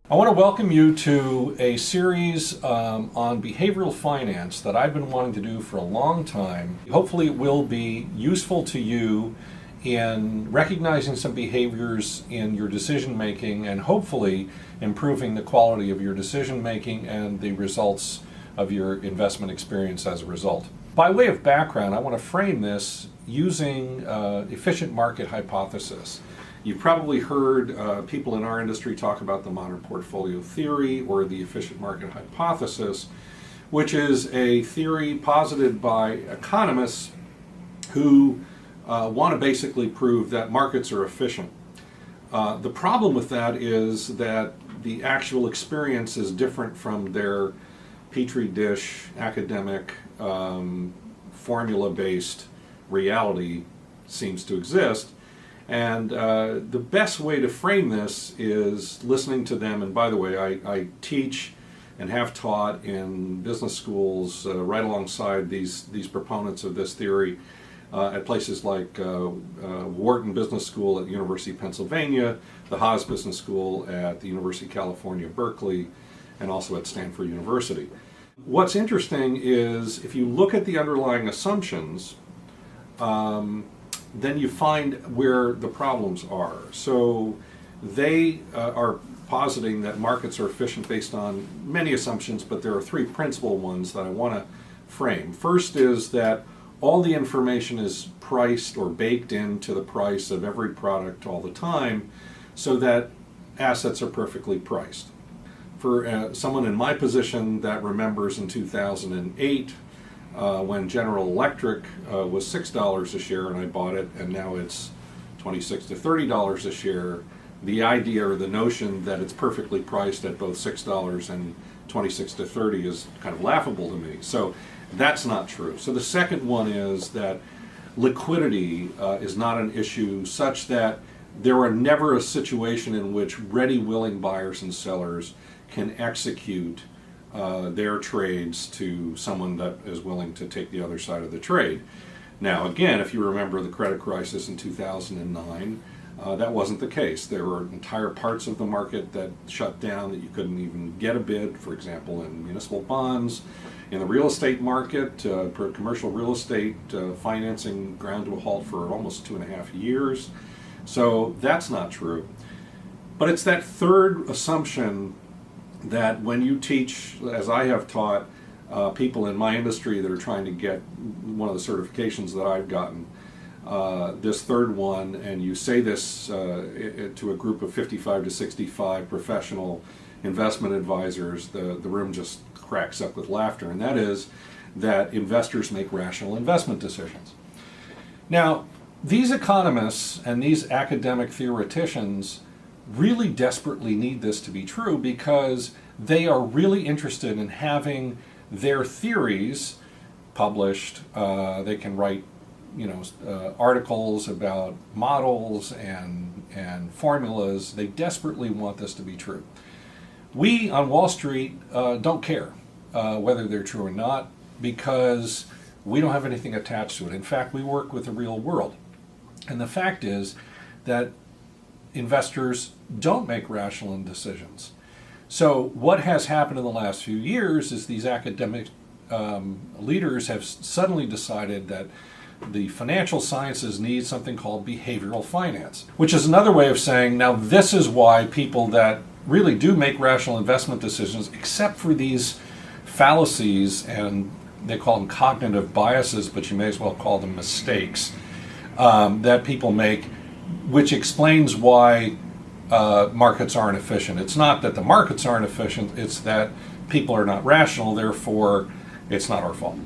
I want to welcome you to a series on behavioral finance that I've been wanting to do for a long time. Hopefully it will be useful to you in recognizing some behaviors in your decision making and hopefully improving the quality of your decision making and the results of your investment experience as a result. By way of background, I want to frame this using efficient market hypothesis. You've probably heard people in our industry talk about the modern portfolio theory or the efficient market hypothesis, which is a theory posited by economists who want to basically prove that markets are efficient. The problem with that is that the actual experience is different from their petri dish, academic, formula-based reality seems to exist. And the best way to frame this is listening to them. And by the way, I teach and have taught in business schools right alongside these proponents of this theory at places like Wharton Business School at the University of Pennsylvania, the Haas Business School at the University of California, Berkeley, and also at Stanford University. What's interesting is if you look at the underlying assumptions, then you find where the problems are. So they are positing that markets are efficient based on many assumptions, but there are three principal ones that I want to frame. First is that all the information is priced or baked into the price of every product all the time so that assets are perfectly priced. For someone in my position that remembers in 2008, when General Electric was $6 a share and I bought it, and now it's $26 to $30 a share, the idea or the notion that it's perfectly priced at both $6 and $26 to $30 is kind of laughable to me. So that's not true. So the second one is that liquidity is not an issue such that there are never a situation in which ready, willing buyers and sellers can execute their trades to someone that is willing to take the other side of the trade. Now, again, if you remember the credit crisis in 2009, that wasn't the case. There were entire parts of the market that shut down, that you couldn't even get a bid, for example, in municipal bonds. In the real estate market, commercial real estate financing ground to a halt for almost 2.5 years. So that's not true. But it's that third assumption that when you teach, as I have taught, people in my industry that are trying to get one of the certifications that I've gotten, this third one, and you say this to a group of 55 to 65 professional investment advisors, the room just cracks up with laughter, and that is that investors make rational investment decisions. Now, these economists and these academic theoreticians really desperately need this to be true because they are really interested in having their theories published. They can write, articles about models and formulas. They desperately want this to be true. We on Wall Street don't care whether they're true or not because we don't have anything attached to it. In fact, we work with the real world. And the fact is that investors don't make rational decisions. So what has happened in the last few years is these academic leaders have suddenly decided that the financial sciences need something called behavioral finance, which is another way of saying, now this is why people that really do make rational investment decisions, except for these fallacies, and they call them cognitive biases, but you may as well call them mistakes, that people make, which explains why markets aren't efficient. It's not that the markets aren't efficient, it's that people are not rational, therefore it's not our fault.